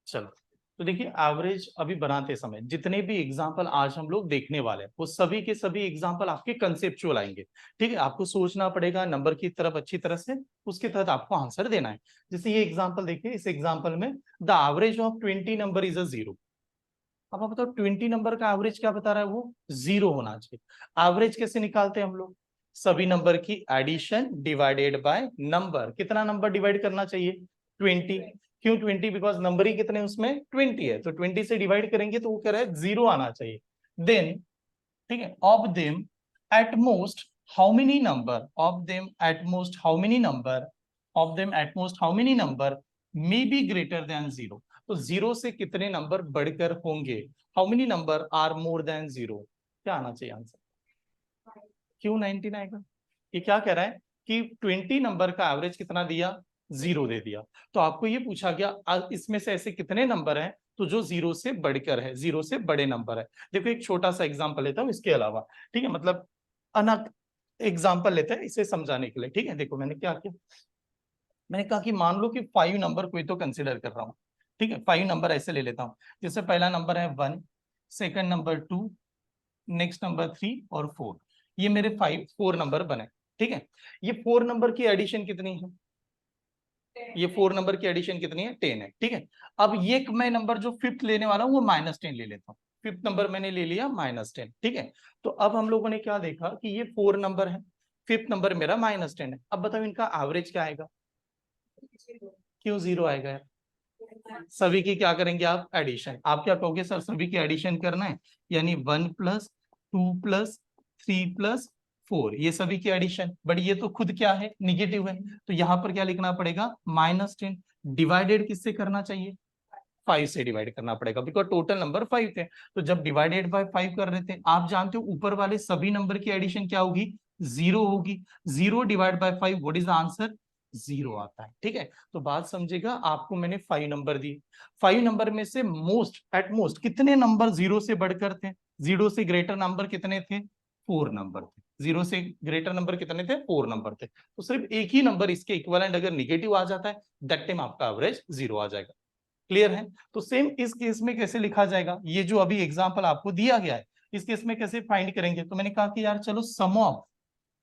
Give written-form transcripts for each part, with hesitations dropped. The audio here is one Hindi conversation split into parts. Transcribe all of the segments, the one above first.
चलो, तो देखिए एवरेज अभी बनाते समय जितने भी एग्जाम्पल आज हम लोग देखने वाले हैं वो सभी के सभी एग्जाम्पल आपके कंसेप्चुअल आएंगे। ठीक है, आपको सोचना पड़ेगा नंबर की तरफ अच्छी तरह से, उसके तहत आपको आंसर देना है। जैसे ये एग्जाम्पल देखिए, इस एग्जाम्पल में the average of 20 number is a 0। अब आप बताओ 20 नंबर का एवरेज क्या बता रहा है, वो 0 होना चाहिए। एवरेज कैसे निकालते हैं हम लोग, सभी नंबर की एडिशन डिवाइडेड बाय नंबर। कितना नंबर डिवाइड करना चाहिए, 20। क्यों 20, बिकॉज नंबर ही कितने उसमें 20 है, तो 20 से डिवाइड करेंगे तो वो कह रहा है 0 आना चाहिए। देन ठीक है, of them at most how many number, of them at most how many number, of them at most how many number may be greater than 0। तो 0 से कितने नंबर बढ़कर होंगे, how many number are more than 0, क्या आना चाहिए आंसर। क्यों 19 आएगा, ये क्या कह रहा है कि 20 नंबर का एवरेज कितना दिया, 0 दे दिया। तो आपको ये पूछा गया इसमें से ऐसे कितने नंबर हैं तो जो 0 से बढ़कर है, 0 से बड़े नंबर है। देखो एक छोटा सा एग्जांपल लेता हूं इसके अलावा। ठीक है, मतलब अनक एग्जांपल लेते हैं इसे समझाने के लिए। ठीक है, देखो मैंने क्या किया, मैंने कहा कि मान लो कि 5 नंबर कोई तो कंसिडर कर रहा हूँ। ठीक है, 5 नंबर ऐसे ले लेता हूँ, जैसे पहला नंबर है 1, सेकंड नंबर 2, नेक्स्ट नंबर 3 और 4। ये मेरे 4 नंबर बने। ठीक है, ये 4 नंबर की एडिशन कितनी है, ये 4 नंबर की एडिशन कितनी है, 10 है। ठीक है, अब ये मैं नंबर जो फिफ्थ लेने वाला हूँ वो -10 ले लेता हूँ। फिफ्थ नंबर मैंने ले लिया -10। ठीक है, तो अब हम लोगों ने क्या देखा कि ये 4 नंबर है, फिफ्थ नंबर मेरा -10 है। अब बताओ इनका एवरेज क्या आएगा, क्यों 0 आएगा यार, सभी की क्या करेंगे आप, एडिशन। आप क्या कहोगे, सर सभी की एडिशन करना है, यानी 1 + 2 + 3 + 4, ये सभी की एडिशन। बट ये तो खुद क्या है, निगेटिव है, तो यहाँ पर क्या लिखना पड़ेगा, -10। डिवाइडेड किससे करना चाहिए, 5 से डिवाइड करना पड़ेगा, बिकॉज टोटल नंबर 5 थे। तो जब डिवाइडेड बाय 5 कर रहे थे, आप जानते हो ऊपर वाले सभी नंबर की एडिशन क्या होगी, 0 होगी। 0 divide by 5, what is the answer, 0 आता है। ठीक है, तो बात समझेगा, आपको मैंने 5 नंबर दी, 5 नंबर में से मोस्ट एट मोस्ट कितने नंबर 0 से बढ़कर थे, 0 से ग्रेटर नंबर कितने थे, 4 नंबर थे। 0 से ग्रेटर नंबर कितने थे, 4 नंबर थे। तो सिर्फ एक ही नंबर इसके इक्विवेलेंट अगर निगेटिव आ जाता है, दैट टाइम आपका एवरेज 0 आ जाएगा। क्लियर है, तो सेम इस केस में कैसे लिखा जाएगा, ये जो अभी एग्जांपल आपको दिया गया है इस केस में कैसे फाइंड करेंगे। तो मैंने कहा कि यार चलो सम ऑफ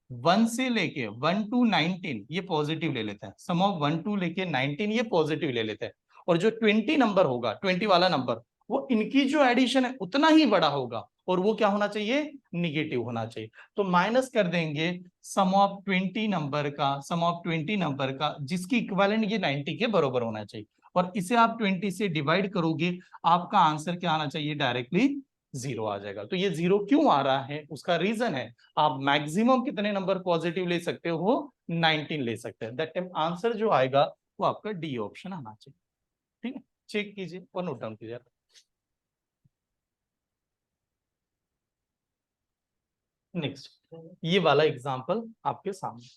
1 से लेके 1 to 19 ये पॉजिटिव ले लेते हैं, सम ऑफ 1 to लेके 19 ये पॉजिटिव ले लेते हैं, और जो 20 नंबर होगा, 20 वाला नंबर, वो इनकी जो एडिशन है उतना ही बड़ा होगा, और वो क्या होना चाहिए, निगेटिव होना चाहिए। तो माइनस कर देंगे सम ऑफ 20 नंबर का, सम ऑफ 20 नंबर का जिसकी इक्विवेलेंट ये 90 के बराबर होना चाहिए, और इसे आप 20 से डिवाइड करोगे, आपका आंसर क्या आना चाहिए, डायरेक्टली 0 आ जाएगा। तो ये 0 क्यों आ रहा है, उसका रीजन है, आप मैक्सिमम कितने नंबर पॉजिटिव ले सकते हो, 19 ले सकते हैं। दैट टाइम आंसर जो आएगा वो आपका डी ऑप्शन आना चाहिए। ठीक है, चेक कीजिए और नोट डाउन कीजिए। नेक्स्ट, ये वाला एग्जांपल आपके सामने,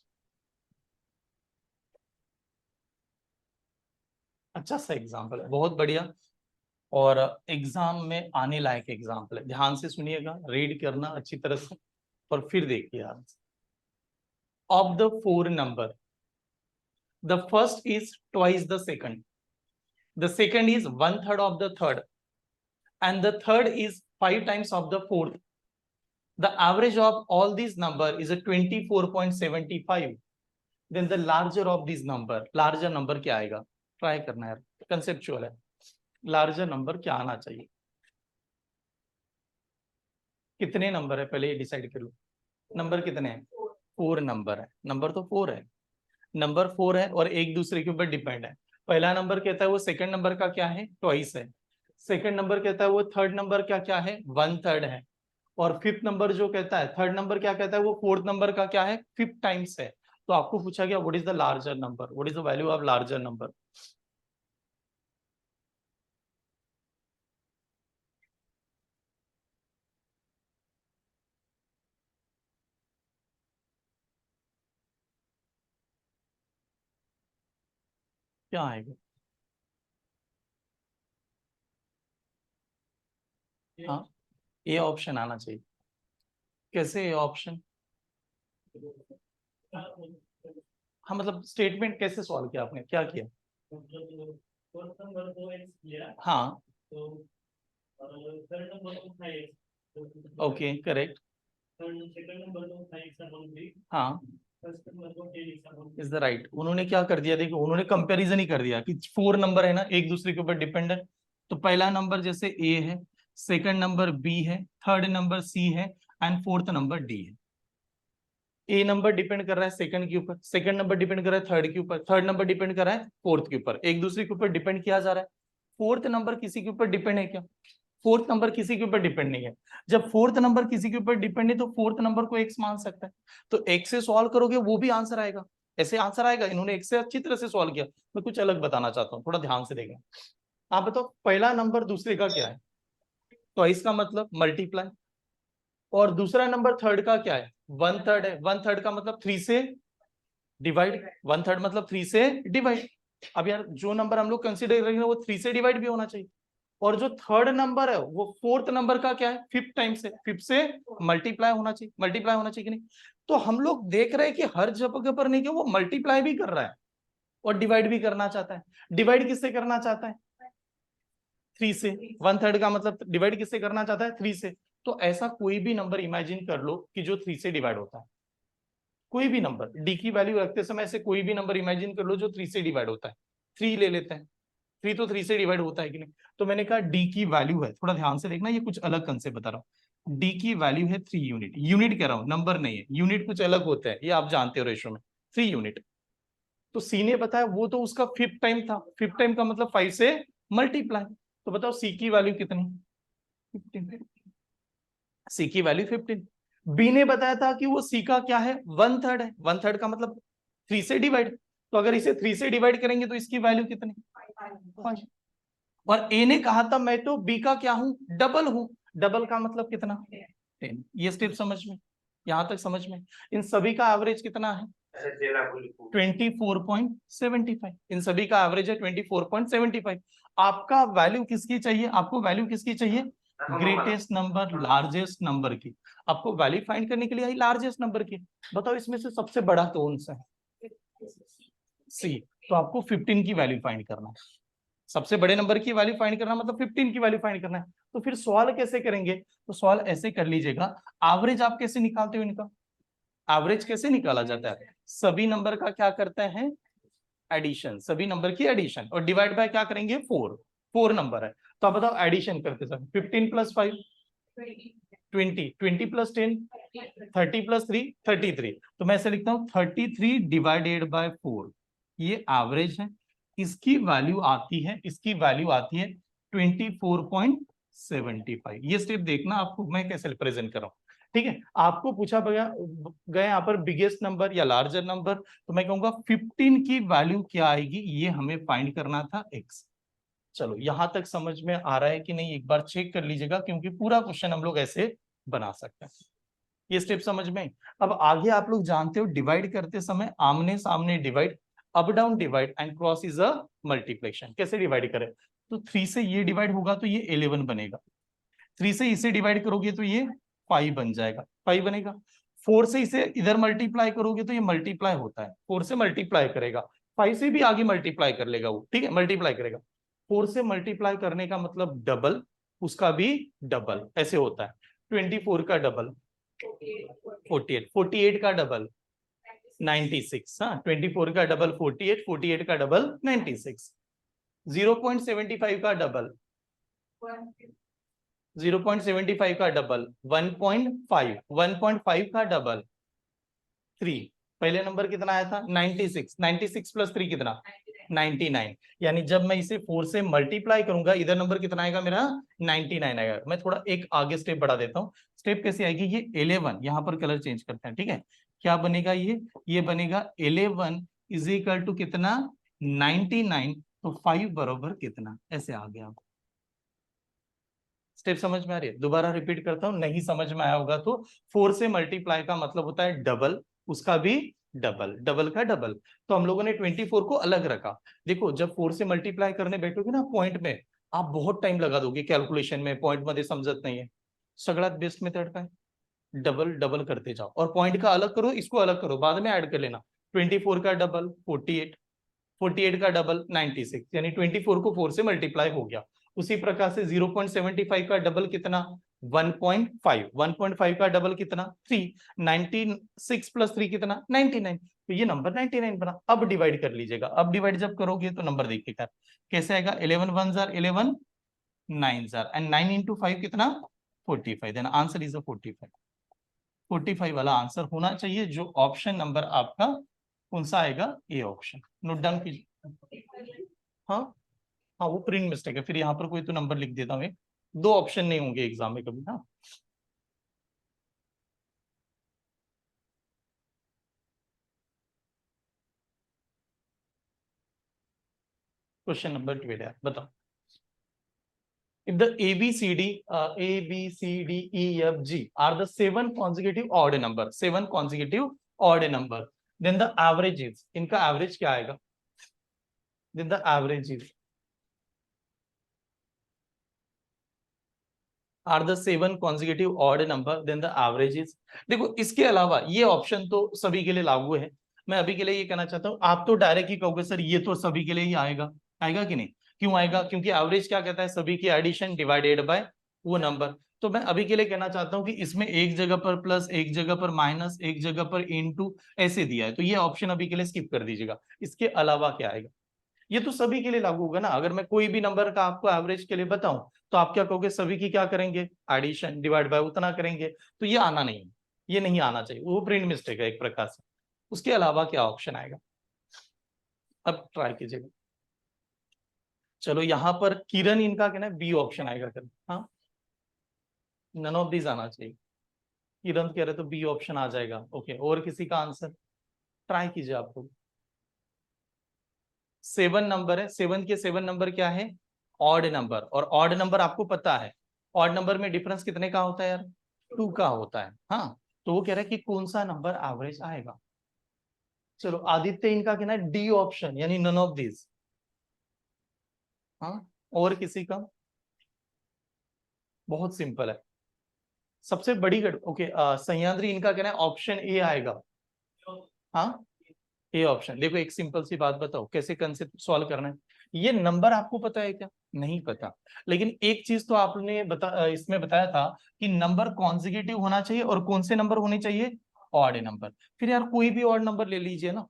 अच्छा सा एग्जांपल है, बहुत बढ़िया, और एग्जाम में आने लायक एग्जांपल है। ध्यान से सुनिएगा, रीड करना अच्छी तरह से, और फिर देखिए answer. Of the 4 number, the first is twice the second, the second is 1/3 of the third, and the third is 5 times of the fourth. The average of all these number is a 24.75. Then the larger of these number, larger number क्या आएगा, ट्राई करना है, कंसेप्चुअल है, लार्जर नंबर क्या आना चाहिए, कितने नंबर है पहले ये डिसाइड करो, नंबर कितने हैं, 4 नंबर है, नंबर तो 4 है, नंबर 4 है और एक दूसरे के ऊपर डिपेंड है। पहला नंबर कहता है वो सेकंड नंबर का क्या है, ट्वाइस है। सेकंड नंबर कहता है वो थर्ड नंबर का क्या है, 1/3 है। और फिफ्थ नंबर जो कहता है, थर्ड नंबर क्या कहता है, वो फोर्थ नंबर का क्या है, 5 टाइम्स है। तो आपको पूछा गया what is the larger number, what is the value of larger number. क्या आएगा, हाँ, ए ऑप्शन आना चाहिए। कैसे ए ऑप्शन, हाँ मतलब स्टेटमेंट कैसे सॉल्व किया आपने, क्या किया, फोर्थ नंबर को एक्स लिया, हाँ तो थर्ड नंबर को 5x, okay correct, second number को 5x अपॉन 3, हाँ फर्स्ट नंबर को 10x upon 3। Is the right. उन्होंने क्या कर दिया, देखो उन्होंने कंपैरिजन ही कर दिया कि 4 नंबर है ना एक दूसरे के ऊपर डिपेंडेंट। तो पहला नंबर जैसे ए है, सेकंड नंबर बी है, थर्ड नंबर सी है एंड फोर्थ नंबर डी है। ए नंबर डिपेंड कर रहा है सेकंड के ऊपर, सेकंड नंबर डिपेंड कर रहा है थर्ड के ऊपर, थर्ड नंबर डिपेंड कर रहा है फोर्थ के ऊपर, एक दूसरे के ऊपर डिपेंड किया जा रहा है। फोर्थ नंबर किसी के ऊपर डिपेंड है क्या? फोर्थ नंबर किसी के ऊपर डिपेंड नहीं है। जब फोर्थ नंबर किसी के ऊपर डिपेंड नहीं तो फोर्थ नंबर को एक्स मान सकता है, तो एक्स से सॉल्व करोगे वो भी आंसर आएगा, ऐसे आंसर आएगा। इन्होंने एक्स से अच्छी तरह से सॉल्व किया, मैं कुछ अलग बताना चाहता हूँ, थोड़ा ध्यान से देखें। आप बताओ पहला नंबर दूसरे का क्या है, तो इसका मतलब मल्टीप्लाई, और दूसरा नंबर थर्ड का क्या है, वन थर्ड है, वन थर्ड का मतलब 3 से डिवाइड, वन थर्ड मतलब 3 से डिवाइड। अब यार जो नंबर हम लोग कंसीडर करेंगे वो 3 से डिवाइड भी होना चाहिए, और जो थर्ड नंबर है वो फोर्थ नंबर का क्या है, फिफ्थ टाइम से, फिफ्थ से मल्टीप्लाई होना चाहिए, मल्टीप्लाई होना चाहिए कि नहीं। तो हम लोग देख रहे हैं कि हर जगह पर नहीं कि वो मल्टीप्लाई भी कर रहा है और डिवाइड भी करना चाहता है। डिवाइड किससे करना चाहता है, 3 से, वन थर्ड का मतलब डिवाइड किससे करना चाहता है, 3 से। तो ऐसा कोई भी नंबर इमेजिन कर लो कि जो 3 से डिवाइड होता है, कोई भी नंबर डी की वैल्यू रखते समय ऐसे कोई भी नंबर इमेजिन कर लो जो 3 से डिवाइड होता है। 3 ले लेते हैं, 3 तो 3 से डिवाइड होता है कि नहीं। तो मैंने कहा डी की वैल्यू है, थोड़ा ध्यान से देखना, ये कुछ अलग कंसेप्ट बता रहा हूँ। डी की वैल्यू है 3 यूनिट, यूनिट कह रहा हूँ नंबर नहीं है, यूनिट कुछ अलग होता है, ये आप जानते हो रेशो में, 3 यूनिट। तो सी ने बताया वो तो उसका फिफ्थ टाइम था, फिफ्थ टाइम का मतलब 5 से मल्टीप्लाई। तो बताओ सी की वैल्यू कितनी, 15। सी की वैल्यू 15। बी ने बताया था कि वो सी का क्या है, वन थर्ड है, वन थर्ड का मतलब 3 से डिवाइड। तो अगर इसे 3 से डिवाइड करेंगे तो इसकी वैल्यू कितनी, 5। और ए ने कहा था मैं तो बी का क्या हूं, डबल हूं, डबल का मतलब कितना, 10। ये स्टेप समझ में, यहां तक समझ में। इन सभी का एवरेज कितना है, 24.75। इन सभी का एवरेज है 24.75। आपका वैल्यू किसकी चाहिए, आपको वैल्यू किसकी चाहिए, ग्रेटेस्ट नंबर, लार्जेस्ट नंबर की। आपको वैल्यू फाइंड करने के लिए आई लार्जेस्ट नंबर की। बताओ इसमें से सबसे बड़ा कौन सा है, सी। तो आपको 15 की वैल्यू फाइंड करना है, सबसे बड़े नंबर की वैल्यू फाइंड करना मतलब 15 की वैल्यू फाइंड करना है। तो फिर सवाल कैसे करेंगे, तो सवाल ऐसे कर लीजिएगा, एवरेज आप कैसे निकालते हो इनका, एवरेज कैसे निकाला जाता है, सभी नंबर का क्या करते हैं, एडिशन, सभी नंबर की एडिशन, और डिवाइड बाय क्या करेंगे, 4, 4 नंबर है। तो आप बताओ एडिशन करते समय 15 प्लस 5 20, 20 प्लस 10 30 प्लस 3 33। तो मैं ऐसे लिखता हूँ 33 डिवाइडेड बाय 4, ये एवरेज है। इसकी वैल्यू आती है, इसकी वैल्यू आती है 24.75। ये स्टेप देखना आपको मैं कैसे रिप्रेजेंट कर रहा हूँ, ठीक है। आपको पूछा गया यहाँ पर बिगेस्ट नंबर या लार्जर नंबर, तो मैं कहूंगा 15 की वैल्यू क्या आएगी, ये हमें फाइंड करना था एक्स। चलो यहां तक समझ में आ रहा है कि नहीं, एक बार चेक कर लीजिएगा, क्योंकि पूरा क्वेश्चन हम लोग ऐसे बना सकते हैं। ये स्टेप समझ में। अब आगे आप लोग जानते हो डिवाइड करते समय आमने सामने divide, up down divide and cross is a multiplication. कैसे डिवाइड करें, तो 3 से ये डिवाइड होगा तो ये 11 बनेगा, 3 से इसे डिवाइड करोगे तो ये 5 बन जाएगा, 5 बनेगा। 4 से इसे इधर मल्टीप्लाई करोगे तो ये मल्टीप्लाई होता है, 4 से मल्टीप्लाई करेगा, 5 से भी आगे मल्टीप्लाई कर लेगा वो, ठीक है, मल्टीप्लाई करेगा। 4 से मल्टीप्लाई करने का मतलब डबल, उसका भी डबल, ऐसे होता है। 24 का डबल 48, 48 का डबल 96, हाँ 24 का डबल 48, 48 का डबल 96। 0.75 का डबल 0.75 का डबल 1.5, 1.5 का डबल 3। पहले नंबर कितना आया था, 96, 96 प्लस 3 कितना, 99। यानी जब मैं इसे 4 से मल्टीप्लाई करूंगा इधर नंबर कितना आएगा मेरा, 99 आएगा। मैं थोड़ा एक आगे स्टेप बढ़ा देता हूँ, स्टेप कैसे आएगी, ये 11, यहाँ पर कलर चेंज करते हैं, ठीक है। क्या बनेगा ये बनेगा 11 इज इक्वल टू कितना, 99। तो 5 बराबर कितना, ऐसे आ गया। स्टेप समझ में आ रही है, दोबारा रिपीट करता हूं, नहीं समझ में आया होगा तो 4 से मल्टीप्लाई का मतलब होता है डबल, उसका भी डबल, डबल का डबल। तो हम लोगों ने 24 को अलग रखा। देखो जब 4 से मल्टीप्लाई करने बैठोगे ना पॉइंट में, आप बहुत टाइम लगा दोगे कैलकुलेशन में, पॉइंट मध्ये समझत नाही है। सगळ्यात बेस्ट मेथड काय, डबल डबल करते जाओ, और पॉइंट का अलग करो, इसको अलग करो, बाद में ऐड कर लेना। 24 का डबल 48, 48 का डबल 96, यानी 24 को 4 से मल्टीप्लाई हो गया। उसी प्रकार से 0.75 का डबल कितना 1.5, 1.5 का डबल कितना 3, 96 प्लस 3 कितना 99, तो ये नंबर 99 बना। अब डिवाइड कर लीजिएगा, अब डिवाइड जब करोगे तो नंबर देखिएगा कैसे आएगा, 11 1 जार 11 9 जार एंड 9 इंटू 5 कितना 45, देन आंसर इज 45। 45 वाला आंसर होना चाहिए, जो ऑप्शन नंबर आपका कौन सा आएगा, ए ऑप्शन। नोट डाउन कीजिए। हाँ हाँ, वो प्रिंट मिस्टेक है, फिर यहाँ पर कोई तो नंबर लिख देता हूँ, दो ऑप्शन नहीं होंगे एग्जाम में कभी। हाँ, क्वेश्चन नंबर 12 बताओ। If the ABCDEFG are the 7 consecutive odd number, 7 consecutive odd number, then the average is, इनका एवरेज क्या आएगा, then the average is are the 7 consecutive odd number, then the average is। देखो इसके अलावा ये ऑप्शन तो सभी के लिए लागू है। मैं अभी के लिए ये कहना चाहता हूँ, आप तो डायरेक्ट ही कहोगे सर ये तो सभी के लिए ही आएगा, आएगा कि नहीं, क्यों आएगा, क्योंकि एवरेज क्या कहता है, सभी की एडिशन डिवाइडेड बाय वो नंबर। तो मैं अभी के लिए कहना चाहता हूँ कि इसमें एक जगह पर प्लस, एक जगह पर माइनस, एक जगह पर इनटू ऐसे दिया है, तो ये ऑप्शन अभी के लिए स्किप कर दीजिएगा। इसके अलावा क्या आएगा, ये तो सभी के लिए लागू होगा ना। अगर मैं कोई भी नंबर का आपको एवरेज के लिए बताऊं तो आप क्या कहोगे, सभी की क्या करेंगे, एडिशन डिवाइड बाय उतना करेंगे, तो ये आना नहीं है, ये नहीं आना चाहिए, वो प्रिंट मिस्टेक है एक प्रकार से। उसके अलावा क्या ऑप्शन आएगा, अब ट्राई कीजिएगा। चलो यहाँ पर किरण, इनका कहना है बी ऑप्शन आएगा कर, हाँ नन ऑफ दिस आना चाहिए, किरण कह रहे तो बी ऑप्शन आ जाएगा। ओके, और किसी का आंसर ट्राई कीजिए। आपको 7 नंबर है, 7 के 7 नंबर क्या है, ऑड नंबर, और ऑड नंबर आपको पता है ऑड नंबर में डिफरेंस कितने का होता है यार, 2 का होता है। हाँ, तो वो कह रहा है कि कौन सा नंबर एवरेज आएगा। चलो आदित्य, इनका कहना है डी ऑप्शन, यानी नन ऑफ दिस। हाँ, और किसी का, बहुत सिंपल है, सबसे बड़ी ओके सह्याद्री, इनका कहना है ऑप्शन ए आएगा। हाँ, ए ऑप्शन। देखो एक सिंपल सी बात बताओ, कैसे कंसेप्ट सॉल्व करना है, ये नंबर आपको पता है क्या, नहीं पता, लेकिन एक चीज तो आपने इसमें बताया था कि नंबर कॉन्जिक्यूटिव होना चाहिए, और कौन से नंबर होने चाहिए, ऑड नंबर। फिर यार कोई भी ऑड नंबर ले लीजिए ना,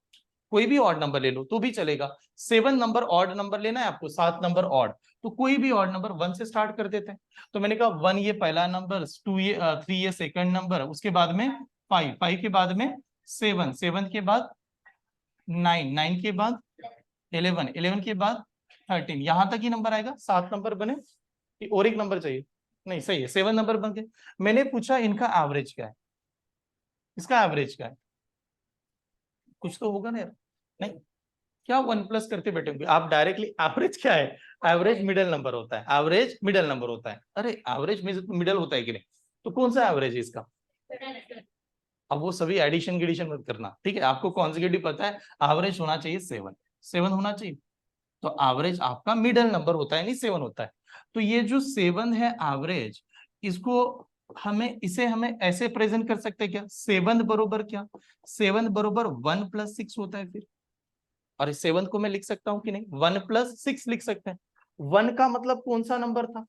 कोई भी ऑड नंबर ले लो तो भी चलेगा। 7 नंबर ऑड नंबर लेना है आपको, 7 नंबर ऑड, तो कोई भी ऑड नंबर 1 से स्टार्ट कर देते हैं। तो मैंने कहा 1 ये पहला नंबर, 2 ये 3 ये सेकंड नंबर, उसके बाद में 5, 5 के बाद में 7, 7 के बाद 9, 9 के बाद 11, 11 के बाद 13, यहां तक ही नंबर आएगा, 7 नंबर बने, और एक नंबर चाहिए, नहीं सही है 7 नंबर बन गए। मैंने पूछा इनका एवरेज क्या है, इसका एवरेज क्या है, कुछ तो होगा ना यार, नहीं क्या 1 प्लस करते बैठे होंगे आप डायरेक्टली, एवरेज क्या है, एवरेज मिडिल नंबर होता है, एवरेज मिडिल नंबर होता है। अरे एवरेज मिडिल होता है कि नहीं, तो कौन सा एवरेज है इसका, अब वो सभी एडिशन गिडिशन मत करना, ठीक है, आपको कॉन्जिक्यूटिव पता है, एवरेज होना चाहिए 7, 7 होना चाहिए, तो एवरेज आपका मिडिल नंबर होता है, नहीं 7 होता है। तो ये जो 7 है एवरेज, इसको हमें ऐसे प्रेजेंट कर सकते हैं क्या, 7 बरोबर क्या, 7 बरोबर 1 प्लस 6 होता है फिर, और इस 7 को मैं लिख सकता हूं कि नहीं, 1 प्लस 6 लिख सकते हैं। 1 का मतलब कौन सा नंबर था,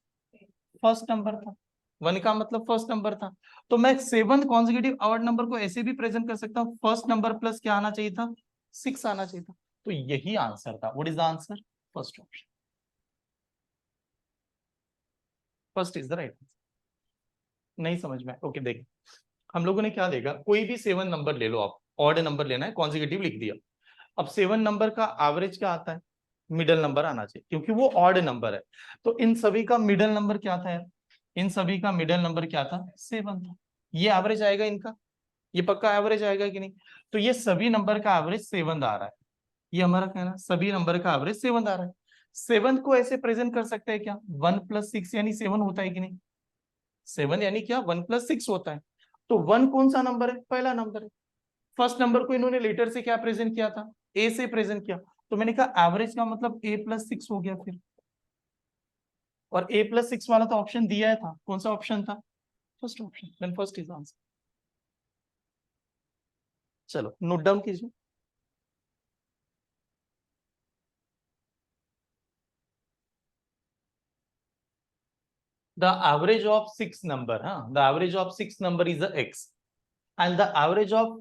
फर्स्ट नंबर था, 1 का मतलब फर्स्ट नंबर था। तो मैं 7 कॉन्जिक्यूटिव ऑड नंबर को ऐसे भी प्रेजेंट कर सकता हूँ, फर्स्ट नंबर प्लस क्या आना चाहिए था, 6 आना चाहिए था। तो यही आंसर था, what is the answer, first option, first is the right answer. नहीं समझ में, ओके देखिए हम लोगों ने क्या देखा, कोई भी 7 नंबर ले लो आप, ऑड नंबर लेना है, कॉन्जिक्यूटिव लिख दिया। अब 7 नंबर का एवरेज क्या आता है, मिडल नंबर आना चाहिए, क्योंकि वो ऑड नंबर है। तो इन सभी का मिडल नंबर क्या था यार, इन सभी का मिडल नंबर क्या था, 7 था, ये एवरेज आएगा इनका, ये पक्का एवरेज आएगा कि नहीं। तो ये सभी नंबर का एवरेज 7 आ रहा है, ये हमारा कहना, सभी नंबर का एवरेज 7 आ रहा है। 7 को ऐसे प्रेजेंट कर सकते हैं क्या, 1 प्लस 6 यानी 7 होता है कि नहीं, 7 यानी क्या 1 प्लस 6 होता है। तो 1 कौन सा नंबर है, पहला नंबर है। फर्स्ट नंबर को इन्होंने लेटर से क्या प्रेजेंट किया था, ए से प्रेजेंट किया, तो मैंने कहा एवरेज का मतलब ए प्लस 6 हो गया फिर, और ए प्लस 6 वाला तो ऑप्शन दिया है था, कौन सा ऑप्शन था, first option, then first is answer. चलो नोट डाउन कीजिए। the average of 6 number, the average of 6 number is a x and the average of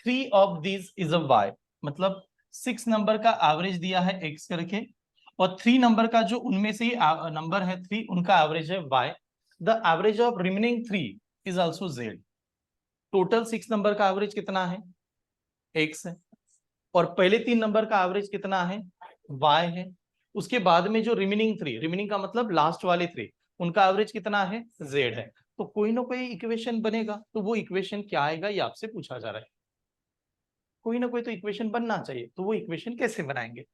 3 of these is a y. मतलब 6 नंबर का एवरेज दिया है x करके और 3 नंबर का जो उनमें से ही नंबर है 3 उनका एवरेज है y. The average of remaining 3 is also z. Total 6 number का एवरेज कितना है x है और पहले 3 नंबर का एवरेज कितना है y है. उसके बाद में जो रिमेनिंग 3, रिमेनिंग का मतलब लास्ट वाले 3, उनका एवरेज कितना है z है. तो कोई ना कोई इक्वेशन बनेगा. तो वो इक्वेशन क्या आएगा ये आपसे पूछा जा रहा है. कोई ना कोई तो इक्वेशन बनना चाहिए. तो वो इक्वेशन कैसे बनाएंगे?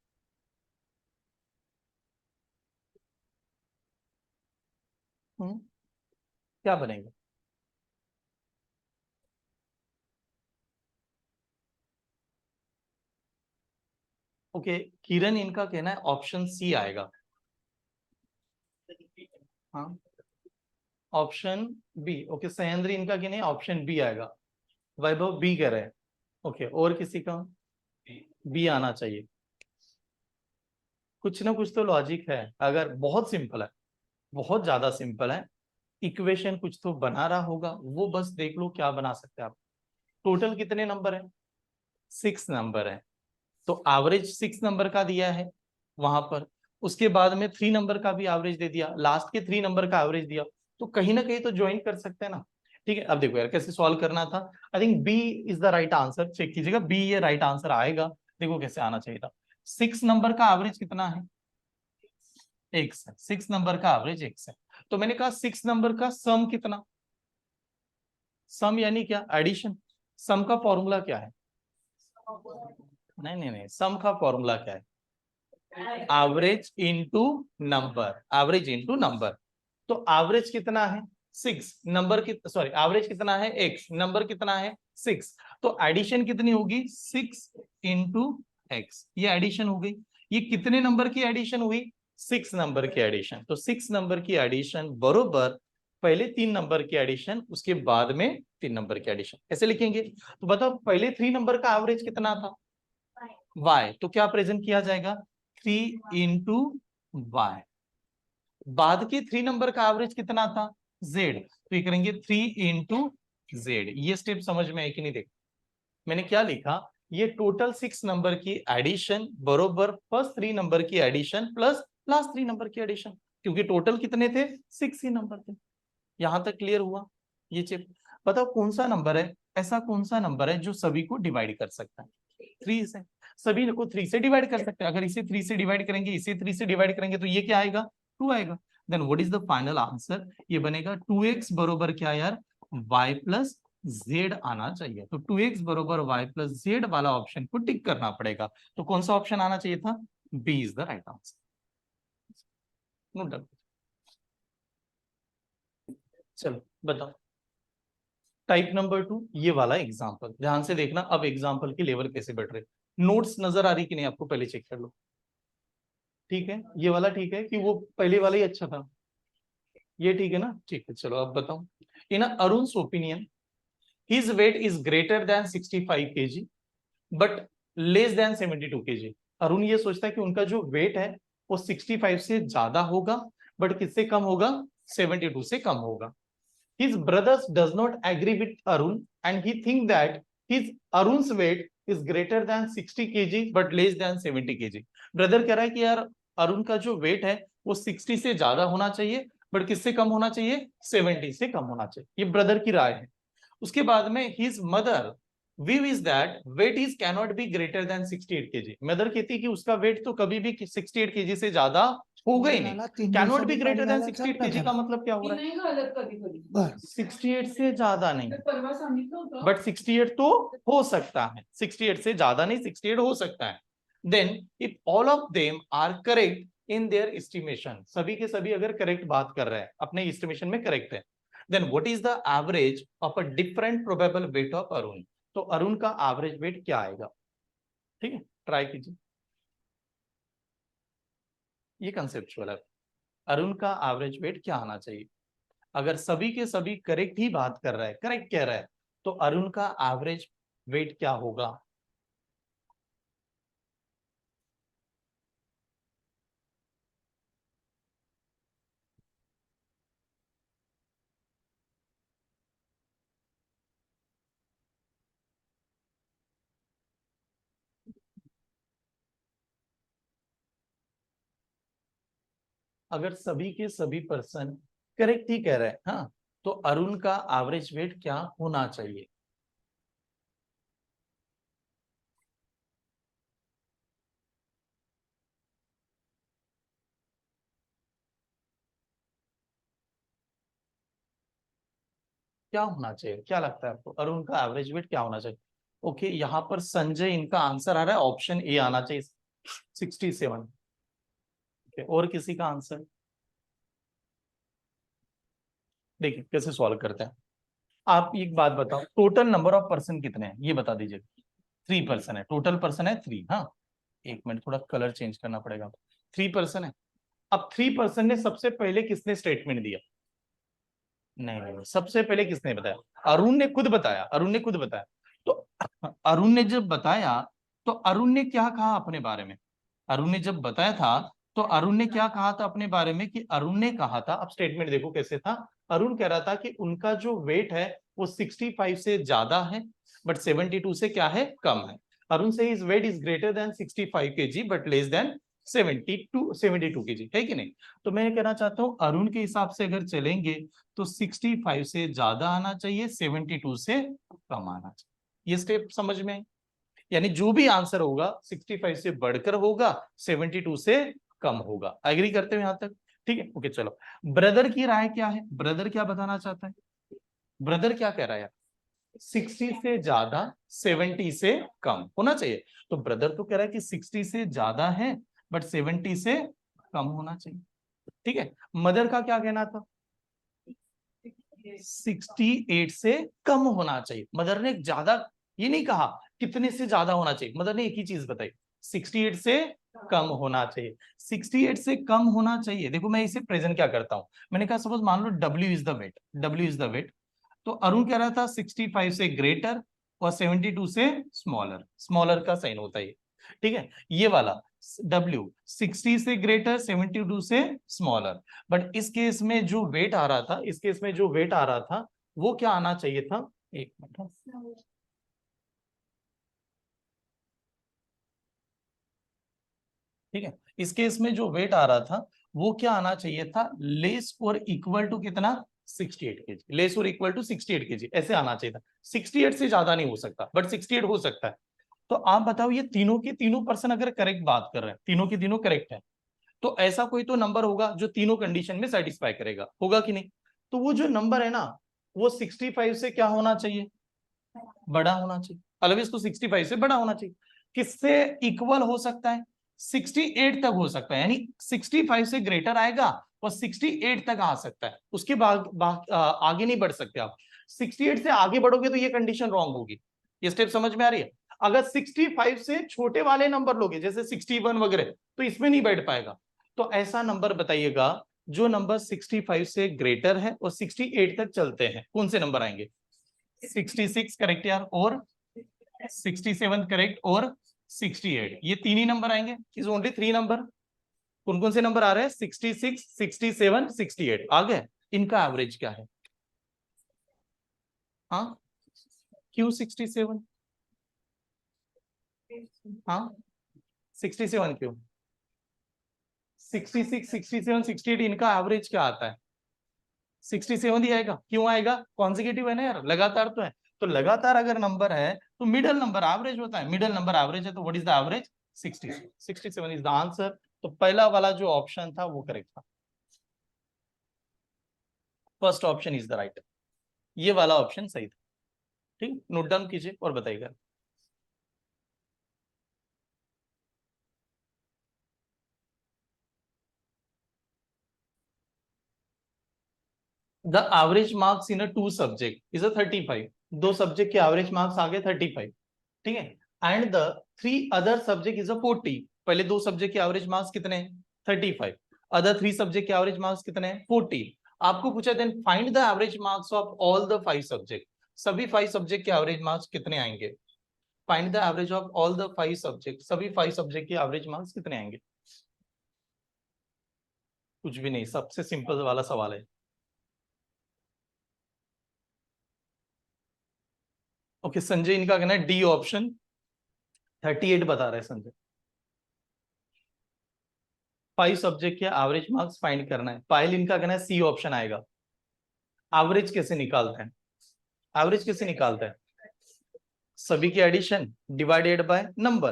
क्या बनेगा? ओके, किरण इनका कहना है ऑप्शन सी आएगा. हाँ, ऑप्शन बी. ओके, सहेंद्र इनका कहना है ऑप्शन बी आएगा. वैभव बी कह रहे हैं. ओके, और किसी का बी आना चाहिए. कुछ ना कुछ तो लॉजिक है. अगर बहुत सिंपल है, बहुत ज्यादा सिंपल है, इक्वेशन कुछ तो बना रहा होगा. वो बस देख लो क्या बना सकते हैं आप. टोटल कितने नंबर है? 6 नंबर है. तो एवरेज 6 नंबर का दिया है वहां पर. उसके बाद में 3 नंबर का भी एवरेज दे दिया, लास्ट के 3 नंबर का एवरेज दिया. तो कहीं ना कहीं तो ज्वाइन कर सकते हैं ना. ठीक है, अब देखो यार कैसे सॉल्व करना था. I think B is the right answer. Check कीजिएगा बी ये राइट आंसर आएगा. देखो कैसे आना चाहिए था. 6 नंबर का एवरेज कितना है? एक्स है. 6 नंबर का एवरेज एक्स है. तो मैंने कहा 6 नंबर का सम कितना. सम यानी क्या? एडिशन. सम का फॉर्मूला क्या है? नहीं नहीं नहीं, सम का फॉर्मूला क्या है? Average into number. Average into number. तो एवरेज कितना है? 6 नंबर की, सॉरी, एवरेज कितना है? x, नंबर कितना है? 6. तो एडिशन कितनी होगी? 6 इंटू एक्स. ये एडिशन हो गई. ये कितने नंबर की एडिशन हुई? 6 नंबर की एडिशन. तो 6 नंबर की एडिशन बरोबर पहले 3 नंबर की एडिशन, उसके बाद में 3 नंबर की एडिशन. ऐसे लिखेंगे. तो बताओ पहले 3 नंबर का एवरेज कितना था? y. तो क्या प्रेजेंट किया जाएगा? 3 इंटू वाई. बाद के 3 नंबर का एवरेज कितना था? z. तो ये करेंगे 3 इंटू जेड. ये स्टेप समझ में आई कि नहीं? देख मैंने क्या लिखा. ये टोटल 6 नंबर की एडिशन बरोबर फर्स्ट 3 नंबर की एडिशन प्लस लास्ट 3 नंबर की एडिशन. क्योंकि टोटल कितने थे? 6 ही नंबर थे. यहां तक क्लियर हुआ ये चीज? बताओ कौन सा नंबर है, ऐसा कौन सा नंबर है जो सभी को डिवाइड कर सकता है? 3 से. सभी को 3 से डिवाइड कर सकते हैं. अगर इसे 3 से डिवाइड करेंगे, इसे 3 से डिवाइड करेंगे, तो ये क्या आएगा? 2 आएगा. Then what is the final answer? ये बनेगा 2x बरोबर क्या यार? y प्लस जेड आना चाहिए. तो 2x बरोबर y प्लस जेड वाला ऑप्शन को टिक करना पड़ेगा. तो कौन सा ऑप्शन आना चाहिए था? B is the right answer. No doubt. चलो बताओ. टाइप नंबर 2, ये वाला एग्जाम्पल ध्यान से देखना. अब एग्जाम्पल की लेवल कैसे बढ़ रहे. नोट्स नजर आ रही कि नहीं आपको? पहले चेक कर लो. ठीक है, ये वाला ठीक है कि वो पहले वाला ही अच्छा था? ये ठीक है ना? ठीक है, चलो अब बताओ. In Arun's opinion, his weight is greater than 65 kg but less than 72 kg. Arun ये सोचता है कि उनका जो वेट है वो 65 से ज्यादा होगा, बट किससे कम होगा? 72 से कम होगा. His brothers does not agree with Arun and he think that his Arun's weight is greater than 60 kg but less than 70 kg. Brother कह रहा है कि यार अरुण का जो वेट है वो 60 से ज्यादा होना चाहिए, बट किससे कम होना चाहिए? 70 से कम होना चाहिए. ये ब्रदर की राय है. उसके बाद में his mother view is that weight is cannot be greater than 68 kg. Mother कहती है कि उसका वेट तो कभी भी 68 kg से ज्यादा होगा ही नहीं. Cannot be greater then 68 kg का मतलब क्या हो रहा है? 68 से ज्यादा नहीं, बट 68 तो हो सकता है. 68 से ज्यादा नहीं, 68 हो सकता है. Then if all of them are correct in their estimation, सभी के सभी अगर करेक्ट बात कर रहे हैं, अपने एस्टिमेशन में करेक्ट है, then what is the average of a different probable weight of Arun. तो अरुण का एवरेज वेट क्या आएगा? ठीक है, ट्राई कीजिए. ये कंसेप्चुअल है. अरुण का एवरेज वेट क्या आना चाहिए? अगर सभी के सभी करेक्ट ही बात कर रहा है, करेक्ट कह रहा है, तो अरुण का एवरेज वेट क्या होगा? अगर सभी के सभी पर्सन करेक्ट ही कह रहे हैं, हाँ, तो अरुण का एवरेज वेट क्या होना चाहिए? क्या होना चाहिए, क्या लगता है आपको अरुण का एवरेज वेट क्या होना चाहिए? ओके, यहाँ पर संजय इनका आंसर आ रहा है ऑप्शन ए आना चाहिए 67। ओके, और किसी का आंसर? देखिए कैसे सॉल्व करते हैं। आप एक बात बताओ, टोटल नंबर ऑफ पर्सन कितने हैं ये बता दीजिए। 3 पर्सन है, टोटल पर्सन है 3। हाँ, एक मिनट, थोड़ा कलर चेंज करना पड़ेगा। 3 पर्सन है। अब 3 पर्सन ने सबसे पहले किसने स्टेटमेंट दिया? नहीं नहीं नहीं, सबसे पहले किसने बताया? अरुण ने खुद बताया, अरुण ने खुद बताया। तो अरुण ने जब बताया तो अरुण ने क्या कहा अपने बारे में? अरुण ने जब बताया था तो अरुण ने क्या कहा था अपने बारे में? कि अरुण ने कहा था, अब स्टेटमेंट देखो कैसे था। अरुण कह रहा था कि उनका जो वेट है वो 65 से ज्यादा है, बट 72 से क्या है, कम है। अरुण से is weight is greater than 65 KG but less than 72 KG, है कि नहीं? तो मैं कहना चाहता हूं अरुण के हिसाब से अगर चलेंगे तो 65 से ज्यादा आना चाहिए, 72 से कम आना चाहिए। ये स्टेप समझ में आई? यानी जो भी आंसर होगा 65 से बढ़कर होगा, 72 से कम होगा। एग्री करते हो यहां तक? ठीक है, ओके चलो। ब्रदर की राय क्या है? ब्रदर क्या बताना चाहता है? ब्रदर क्या कह रहा है यार? 60 से ज्यादा, 70 से कम होना चाहिए। तो ब्रदर तो कह रहा है कि 60 से ज्यादा है बट 70 से कम होना चाहिए। ठीक है, मदर का क्या कहना था? 68 से कम होना चाहिए। मदर ने ज्यादा ये नहीं कहा कितने से ज्यादा होना चाहिए, मदर ने एक ही चीज बताई, 68 से कम होना चाहिए। 68 से कम होना चाहिए। देखो मैं इसे प्रेजेंट क्या करता हूं, मैंने कहा सपोज मान लो W is the weight, W is the weight. तो अरुण कह रहा था 65 से ग्रेटर और 72 से स्मॉलर, स्मॉलर का साइन होता है ये। ठीक है, ये वाला W 60 से ग्रेटर, 72 से स्मॉलर। बट इस केस में जो वेट आ रहा था, इस केस में जो वेट आ रहा था वो क्या आना चाहिए था? एक मिनट, ठीक है, इस केस में जो वेट आ रहा था वो क्या आना चाहिए था? लेस और इक्वल टू कितना? 68 केजी, लेस और इक्वल टू 68 केजी, ऐसे आना चाहिए था। 68 से ज्यादा नहीं हो सकता बट 68 हो सकता है। तो आप बताओ ये तीनों के तीनों पर्सन अगर करेक्ट बात कर रहे हैं, तीनों के तीनों करेक्ट है, तो ऐसा कोई तो नंबर होगा जो तीनों कंडीशन में सेटिस्फाई करेगा, होगा कि नहीं? तो वो जो नंबर है ना, वो 65 से क्या होना चाहिए? बड़ा होना चाहिए। अलवेज तो 65 से बड़ा होना चाहिए। किससे इक्वल हो सकता है? 68 तक हो सकता है, यानी 65 से ग्रेटर आएगा और 68 तक आ सकता है। उसके बाद आगे नहीं बढ़ सकते आप। 68 से आगे बढ़ोगे तो ये कंडीशन रॉन्ग होगी। ये स्टेप समझ में आ रही है? अगर 65 से छोटे वाले नंबर लोगे जैसे 61 वगैरह, तो इसमें नहीं बैठ पाएगा। तो ऐसा नंबर बताइएगा जो नंबर 65 से ग्रेटर है और 68 तक चलते हैं। कौन से नंबर आएंगे? 66 करेक्ट यार, और 67 करेक्ट, और 68, ये तीन ही नंबर आएंगे। Is only 3 number. कौन कौन से नंबर आ रहे हैं? 66, 67, 68 आ गए। इनका एवरेज क्या है? हाँ, क्यों 67? हाँ, 67 क्यों? 66, 67, 68 इनका एवरेज क्या आता है? 67 ही आएगा। क्यों आएगा? कॉन्जिक्यूटिव है ना यार, लगातार तो है। तो लगातार अगर नंबर है तो मिडल नंबर एवरेज होता है, मिडल नंबर एवरेज है, तो what is the average? 67 is the answer. तो पहला वाला जो ऑप्शन था वो करेक्ट था। First option is the right, ये वाला ऑप्शन सही था। ठीक, नोट डाउन कीजिए और बताइएगा। The average marks in a two subject is a 35। दो सब्जेक्ट के एवरेज मार्क्स आ गए 35। ठीक है, and the 3 other subject is अ 40। पहले दो सब्जेक्ट के एवरेज मार्क्स कितने हैं? 35। अदर 3 सब्जेक्ट के एवरेज मार्क्स कितने हैं? 40। आपको पूछा then find the average marks of all the 5 subject. सभी 5 सब्जेक्ट के एवरेज मार्क्स कितने आएंगे? Find the average of all the 5 subject, सभी 5 सब्जेक्ट के एवरेज मार्क्स कितने आएंगे? कुछ भी नहीं, सबसे सिंपल वाला सवाल है। ओके, संजय इनका कहना है डी ऑप्शन 38 बता रहे हैं संजय। 5 सब्जेक्ट के एवरेज मार्क्स फाइंड करना है। पायल इनका कहना है सी ऑप्शन आएगा। एवरेज कैसे निकालते हैं? एवरेज कैसे निकालते हैं? सभी की एडिशन डिवाइडेड बाय नंबर।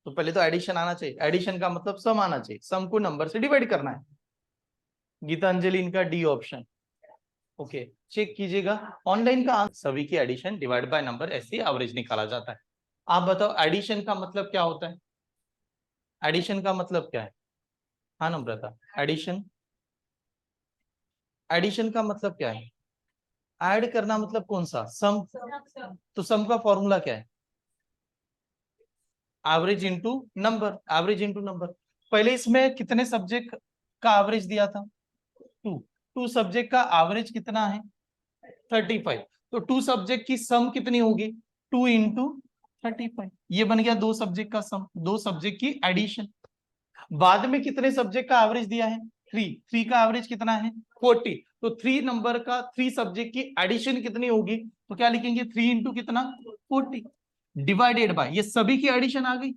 तो पहले तो एडिशन आना चाहिए, एडिशन का मतलब सम आना चाहिए, सम को नंबर से डिवाइड करना है। गीतांजलि इनका डी ऑप्शन। ओके, चेक कीजिएगा ऑनलाइन का। सभी की एडिशन डिवाइड बाय नंबर, ऐसे एवरेज निकाला जाता है। आप बताओ एडिशन का मतलब क्या होता है? एडिशन का मतलब क्या है? हाँ नम्रता, एडिशन, एडिशन का मतलब क्या है? ऐड करना मतलब कौन सा? सम। तो सम का फॉर्मूला क्या है? Average into number, average into number. पहले इसमें कितने सब्जेक्ट का एवरेज दिया था? 2। 2 सब्जेक्ट का एवरेज कितना है? 35। तो 2 सब्जेक्ट की सम कितनी होगी? 2 इंटू 35। ये बन गया 2 सब्जेक्ट का सम, 2 सब्जेक्ट की एडिशन। बाद में कितने सब्जेक्ट का एवरेज दिया है? 3। 3 का एवरेज कितना है? 40। तो 3 नंबर का 3 सब्जेक्ट की एडिशन कितनी होगी? तो क्या लिखेंगे? 3 इंटू कितना? 40 डिवाइडेड बाय, ये सभी की एडिशन आ गई।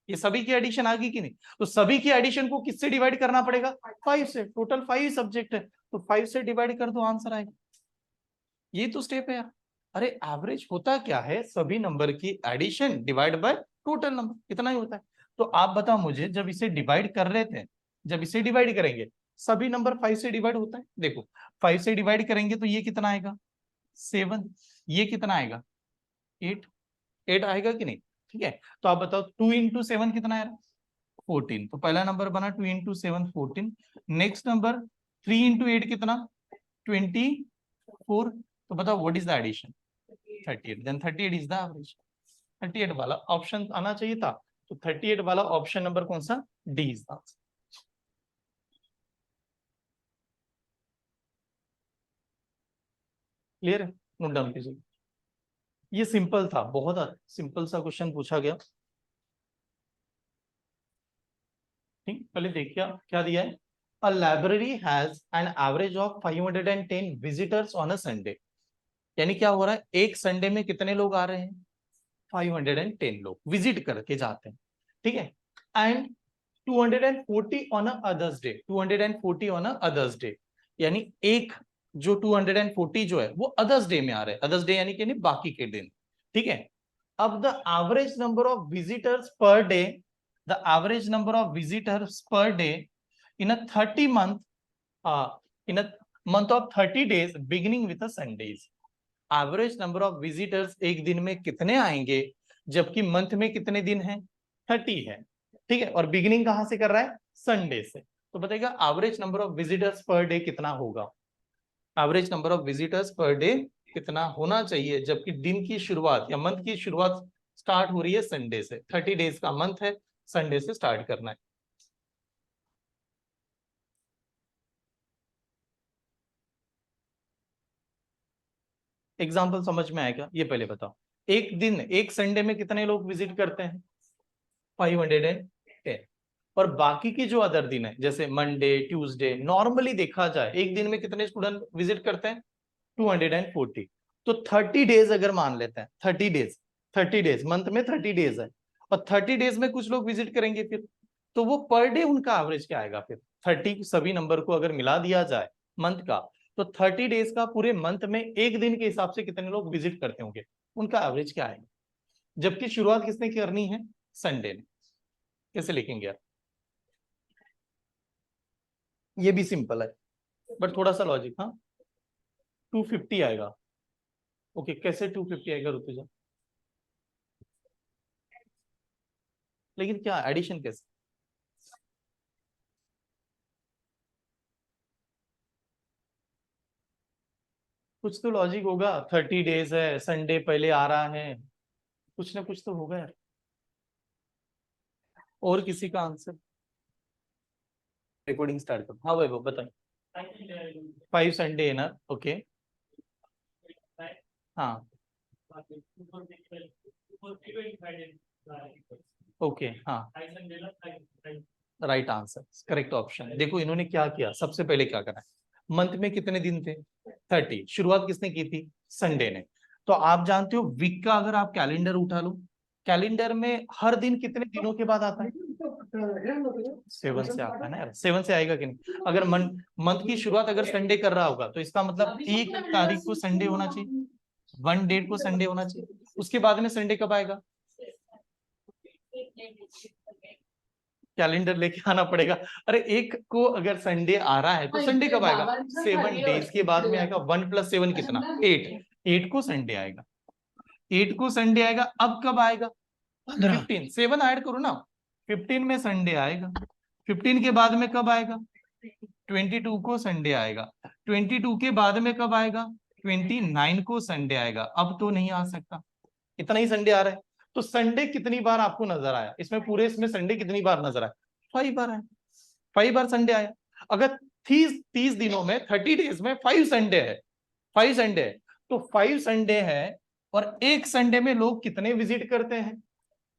ये सभी की एडिशन आ गई कि नहीं? तो सभी की एडिशन को किससे डिवाइड करना पड़ेगा? 5 से। टोटल 5 सब्जेक्ट है, तो 5 से डिवाइड कर दो, आंसर आएगा। ये तो स्टेप है यार। अरे एवरेज होता क्या है? सभी नंबर की addition divide by total number, इतना ही होता है। तो आप बताओ मुझे, जब इसे डिवाइड कर रहे थे, जब इसे डिवाइड करेंगे, सभी नंबर 5 से डिवाइड होता है। देखो 5 से डिवाइड करेंगे तो ये कितना आएगा? 7। ये कितना आएगा? 8। 8 आएगा कि नहीं? ठीक है, तो आप बताओ 2 इंटू 7 कितना है? 14। तो पहला नंबर बना 2 इंटू 7 14। नेक्स्ट नंबर 3 इंटू 8 कितना? 24। तो बताओ what is the addition? 38। Then 38 is the average. 38 वाला ऑप्शन आना चाहिए था। तो 38 वाला ऑप्शन नंबर कौन सा? D is the. क्लियर है? नोट डाउन कीजिए। ये सिंपल था, बहुत सिंपल सा क्वेश्चन पूछा गया। ठीक, पहले देखिए क्या दिया है। A library has an average of 510 visitors on a Sunday। यानी क्या हो रहा है? एक संडे में कितने लोग आ रहे हैं? 510 लोग विजिट करके जाते हैं। ठीक है, and 240 on others day, 240 on others day. यानी एक जो 240 जो है वो अदर्स डे में आ रहे हैं। अदर्स डे यानी कि नहीं, बाकी के दिन। ठीक है, अब the average number of visitors per day, the average number of visitors per day in a 30 month, in a month of 30 days beginning with Sundays. Average number of visitors एक दिन में कितने आएंगे, जबकि मंथ में कितने दिन हैं? 30 है। ठीक है, और बिगिनिंग कहां से कर रहा है? संडे से। तो बताइएगा average number of visitors per day कितना होगा? Average number of visitors per day कितना होना चाहिए, जबकि दिन की शुरुआत या मंथ की शुरुआत स्टार्ट हो रही है संडे से। 30 डेज का मंथ है, संडे से स्टार्ट करना है। एग्जाम्पल समझ में आएगा? ये पहले बताओ, एक दिन, एक संडे में कितने लोग विजिट करते हैं? 510। और बाकी के जो अदर दिन है, जैसे मंडे, ट्यूसडे, नॉर्मली देखा जाए एक दिन में कितने स्टूडेंट विजिट करते हैं? 240। तो 30 डेज अगर मान लेते हैं, 30 डेज, 30 डेज मंथ में 30 डेज है, और 30 डेज में कुछ लोग विजिट करेंगे, फिर तो वो पर डे उनका एवरेज क्या आएगा? फिर 30 सभी नंबर को अगर मिला दिया जाए मंथ का, तो 30 डेज का पूरे मंथ में एक दिन के हिसाब से कितने लोग विजिट करते होंगे, उनका एवरेज क्या आएगा? जबकि शुरुआत किसने करनी है? संडे ने। कैसे लिखेंगे आप? ये भी सिंपल है, बट थोड़ा सा लॉजिक। हाँ, 250 आएगा। ओके, कैसे 250 आएगा रुतुजा? लेकिन क्या एडिशन कैसे? कुछ तो लॉजिक होगा, 30 डेज है, संडे पहले आ रहा है, कुछ ना कुछ तो होगा यार। और किसी का आंसर? रिकॉर्डिंग स्टार्ट करो। हाँ भाई, वो बताइए। 5 संडे है ना? ओके। हाँ, ओके, हाँ, राइट आंसर, करेक्ट ऑप्शन। देखो इन्होंने क्या किया, सबसे पहले क्या करा, मंथ में कितने दिन थे? 30। शुरुआत किसने की थी? संडे ने। तो आप जानते हो वीक का अगर आप कैलेंडर उठा लो, कैलेंडर में हर दिन कितने दिनों के बाद आता है? 7 से आता है ना यार, 7 से आएगा कि नहीं? अगर मंथ की शुरुआत अगर संडे कर रहा होगा तो इसका मतलब 1 तारीख को संडे होना चाहिए, 1 डेट को संडे होना चाहिए। उसके बाद में संडे कब आएगा? कैलेंडर लेके आना पड़ेगा। अरे 1 को अगर संडे आ रहा है तो संडे कब आएगा? 7 डेज के बाद में आएगा। 1 + 7 कितना? 8 को संडे आएगा, 8 को संडे आएगा। अब कब आएगा? 15। 7 ऐड करो ना, 15 में संडे आएगा। 15 के बाद में कब आएगा? 22 को संडे आएगा। 22 के बाद में कब आएगा? 29 को संडे आएगा। अब तो नहीं आ सकता, इतना ही संडे आ रहा है। तो संडे कितनी बार आपको नजर आया इसमें? पूरे इसमें संडे कितनी बार नजर आया? 5 बार आया, 5 बार संडे आया। अगर 30 दिनों में 30 डेज में 5 संडे है, 5 संडे है, तो 5 संडे है और एक संडे में लोग कितने विजिट करते हैं?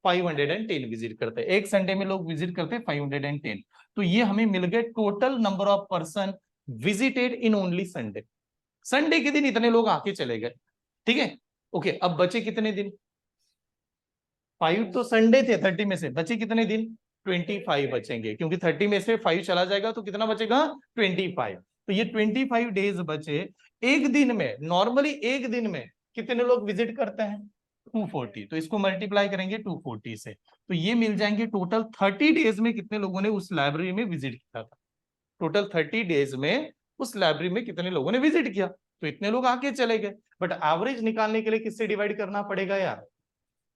510 विजिट करते हैं। एक संडे में लोग विजिट करते हैं 510। तो ये हमें मिल गए total number of person visited in only Sunday. Sunday के दिन इतने लोग आके चले गए, ठीक है। ओके, अब बचे कितने दिन? 5 तो संडे थे 30 में से, बचे कितने दिन? 25 बचेंगे, क्योंकि 30 में से 5 चला जाएगा तो कितना बचेगा? 25। तो ये 25 डेज बचे। एक दिन में, नॉर्मली एक दिन में कितने लोग विजिट करते हैं? 240। तो इसको मल्टीप्लाई करेंगे 240 से, तो ये मिल जाएंगे टोटल 30 डेज में कितने लोगों ने उस लाइब्रेरी में विजिट किया था। टोटल 30 डेज में उस लाइब्रेरी में कितने लोगों ने विजिट किया, तो इतने लोग आके चले गए। बट एवरेज निकालने के लिए किससे डिवाइड करना पड़ेगा यार?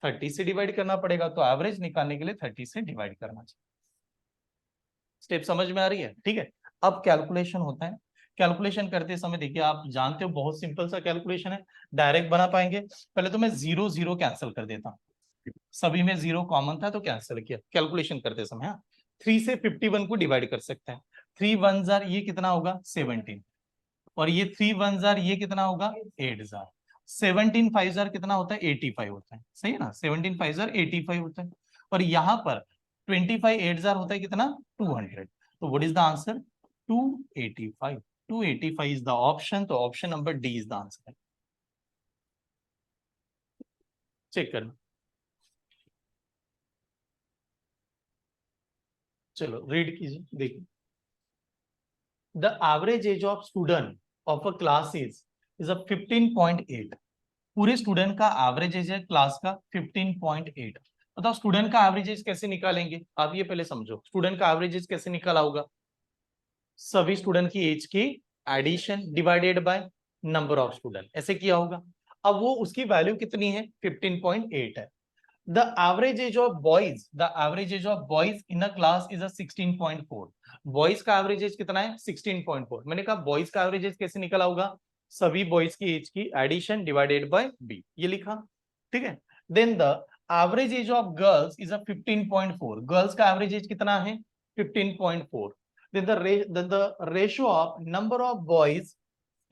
30 से डिवाइड करना पड़ेगा। तो एवरेज निकालने के लिए 30 से डिवाइड करना चाहिए। स्टेप समझ में आ रही है? ठीक है। अब कैलकुलेशन होता है। कैलकुलेशन करते समय देखिए, आप जानते हो बहुत सिंपल सा कैलकुलेशन है, डायरेक्ट बना पाएंगे। पहले तो मैं 0 0 कैंसिल कर देता हूं, सभी में 0 कॉमन था तो कैंसिल किया कैलकुलेशन करते समय। हाँ, 3 से 51 को डिवाइड कर सकते हैं। 3 1 जार ये कितना होगा? 17। और ये 3 1 जार ये कितना होगा? 8 जार। 17 5 जार कितना होता है? 85 होता है, सही है ना? 17 5 जार 85 होता है। और यहाँ पर 25 8 जार होता है कितना? 200। तो what is the answer? 285। 285 is the option. तो option number D is the answer. Check करना। चलो रीड कीजिए, देखिए। The average age of student of a class is a 15.8। पूरे स्टूडेंट का एवरेज एज है क्लास का 15.8। बताओ स्टूडेंट का एवरेज एज कैसे निकालेंगे? आप ये पहले समझो, स्टूडेंट का एवरेज एज कैसे निकाला होगा? सभी स्टूडेंट की एज की addition divided by number of student, ऐसे किया होगा। अब वो उसकी वैल्यू कितनी है? 15.8 है। The average age of boys, the average age of boys in a class is a 16.4। Boys का एवरेज एज कितना है? 16.4। मैंने कहा बॉयज का एवरेज एज कैसे निकला होगा? सभी बॉयज की एज की एडिशन डिवाइडेड बाय बी, ये लिखा, ठीक है। Then the average age of girls is a 15.4। Girls का एवरेज एज कितना है? 15.4। Then the ratio of number of boys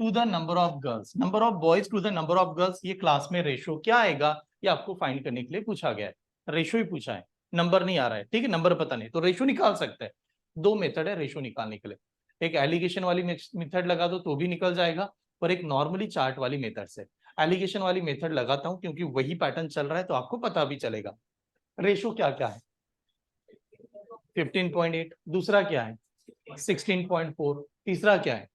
to the number of girls, number of boys to the number of girls, ये क्लास में रेशियो क्या आएगा? ये आपको फाइंड करने के लिए पूछा गया है। रेशियो ही पूछा है, नंबर नहीं आ रहा है, ठीक है। नंबर पता नहीं तो रेशियो निकाल सकते हैं। 2 मेथड है रेशियो निकालने के लिए। एक एलिगेशन वाली मेथड लगा दो तो भी निकल जाएगा, और एक नॉर्मली चार्ट वाली मेथड से। एलिगेशन वाली मेथड लगाता हूं क्योंकि वही पैटर्न चल रहा है तो आपको पता भी चलेगा। रेशियो क्या क्या है? 15.8। दूसरा क्या है? 16.4। तीसरा क्या है?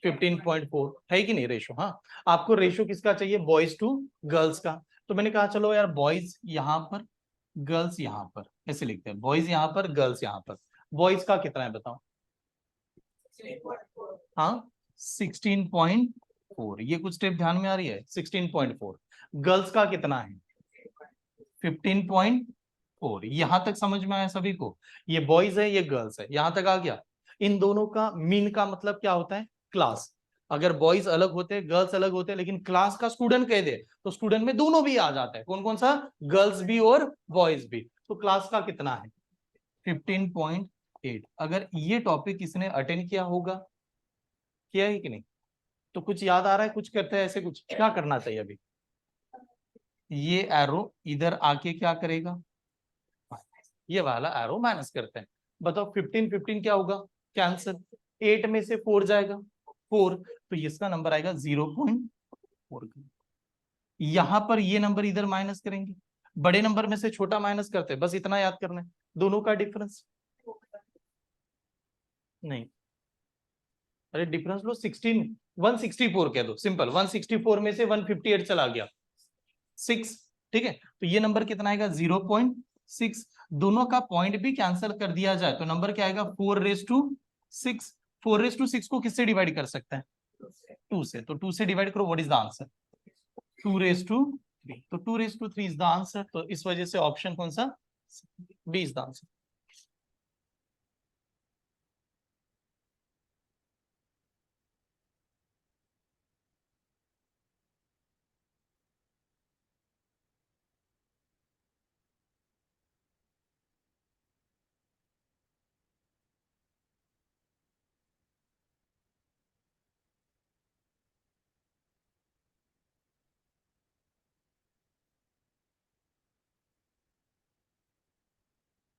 15.4 है कि नहीं रेशो? हाँ, आपको रेशो किसका चाहिए? बॉयज टू गर्ल्स का। तो मैंने कहा चलो यार बॉयज यहाँ पर, गर्ल्स यहाँ पर, ऐसे लिखते हैं, बॉयज यहाँ पर, गर्ल्स यहाँ पर। बॉयज का कितना है बताओ? हाँ, 16.4। ये कुछ स्टेप ध्यान में आ रही है? 16.4। गर्ल्स का कितना है? 15.4। यहां तक समझ में आया सभी को? ये बॉयज है, ये गर्ल्स है, यहां तक आ गया। इन दोनों का मीन का मतलब क्या होता है? क्लास। अगर बॉयज अलग होते हैं, गर्ल्स अलग होते हैं, लेकिन क्लास का स्टूडेंट कह दे तो स्टूडेंट में दोनों भी आ जाता है। कौन कौन सा? गर्ल्स भी और बॉयज भी। तो क्लास का कितना है? 15.8। अगर ये टॉपिक किसने अटेंड किया होगा, किया है कि नहीं? तो कुछ याद आ रहा है? कुछ करते हैं ऐसे, कुछ क्या करना चाहिए अभी? ये एरो इधर आके क्या करेगा? ये वाला एरो माइनस करते हैं। बताओ 15 15 क्या होगा? कैंसिल। 8 में से 4 जाएगा, 4, तो इसका नंबर आएगा 0.4। यहां पर ये नंबर इधर माइनस करेंगे, बड़े नंबर में से छोटा माइनस करते हैं, बस इतना याद करना है, दोनों का डिफरेंस। नहीं, अरे डिफरेंस लो 16, 164 कह दो, सिंपल। 164 में से 158 चला गया 6, ठीक है। तो ये नंबर कितना आएगा 0.6। दोनों का पॉइंट भी कैंसिल कर दिया जाए तो नंबर क्या आएगा 4/6। 4/6 को किससे डिवाइड कर सकते हैं 2 से, तो 2 से डिवाइड करो, व्हाट इज द आंसर 2/3। तो 2/3 इज द आंसर। तो इस वजह से ऑप्शन कौन सा B is the answer.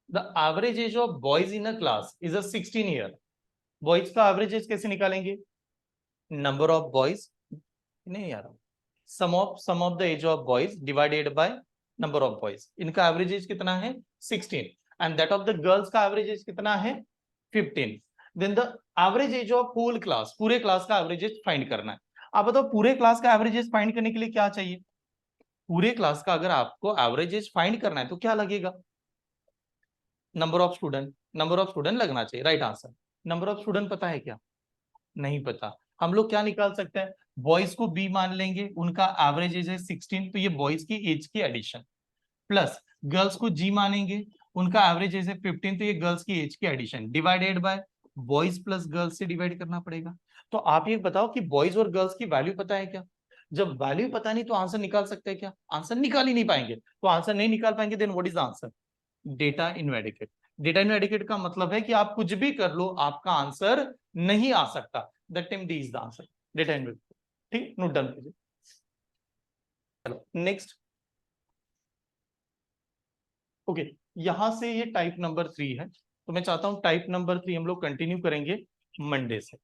The average age of boys in a class is 16 year. Boys का एवरेज एज कैसे निकालेंगे, नंबर ऑफ बॉयज, नहीं यार, sum of the age of boys divided by number of boys. इनका एवरेज एज कितना है 16 and that of the girls का एवरेज एज कितना है 15। Then the average age of whole class, पूरे क्लास का एवरेज एज फाइंड करना है। आप बताओ पूरे क्लास का एवरेज एज फाइंड करने के लिए क्या चाहिए, पूरे क्लास का अगर आपको एवरेज एज फाइंड करना है तो क्या लगेगा, number of student, number of student लगना चाहिए, right answer. Number of student पता है क्या, नहीं पता। हम लोग क्या निकाल सकते हैं, बॉयज को बी मान लेंगे, उनका एवरेज एज है 16, तो ये बॉयज की एज की एडिशन, प्लस गर्ल्स को जी मानेंगे, उनका एवरेज एज है 15, तो ये गर्ल्स की एज की addition, divided by boys plus girls से डिवाइड करना पड़ेगा। तो आप ये बताओ कि बॉयज और गर्ल्स की वैल्यू पता है क्या, जब वैल्यू पता नहीं तो आंसर निकाल सकते हैं क्या, आंसर निकाल ही नहीं पाएंगे। तो आंसर नहीं निकाल पाएंगे, then what is the answer, data inadequate. Data inadequate का मतलब है कि आप कुछ भी कर लो आपका आंसर नहीं आ सकता, that time D is the answer, data inadequate. ठीक, नोट डाउन कीजिए। चलो नेक्स्ट, ओके, यहां से ये टाइप नंबर 3 है, तो मैं चाहता हूं टाइप नंबर 3 हम लोग कंटिन्यू करेंगे मंडे से,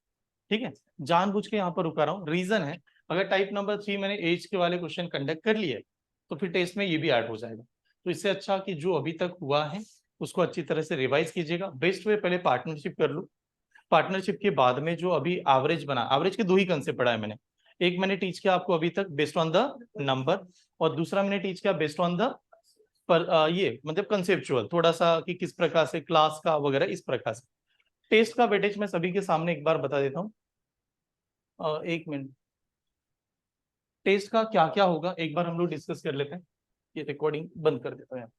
ठीक है। जानबूझ के यहाँ पर रुका रहा हूँ, रीजन है अगर टाइप नंबर 3 मैंने एज के वाले क्वेश्चन कंडक्ट कर लिए तो फिर टेस्ट में ये भी ऐड हो जाएगा। तो इससे अच्छा कि जो अभी तक हुआ है उसको अच्छी तरह से रिवाइज कीजिएगा। बेस्ट वे पहले पार्टनरशिप कर लो, पार्टनरशिप के बाद में जो अभी एवरेज बना, एवरेज के दो ही कंसेप्ट पढ़ा है मैंने। एक मैंने टीच किया आपको अभी तक बेस्ड ऑन द नंबर, और दूसरा मैंने टीच किया बेस्ड ऑन द पर ये मतलब कंसेप्चुअल थोड़ा सा कि किस प्रकार से क्लास का वगैरह, इस प्रकार से। टेस्ट का वेटेज मैं सभी के सामने एक बार बता देता हूँ, एक मिनट। टेस्ट का क्या क्या होगा एक बार हम लोग डिस्कस कर लेते हैं, ये रिकॉर्डिंग बंद कर देता हूँ यार।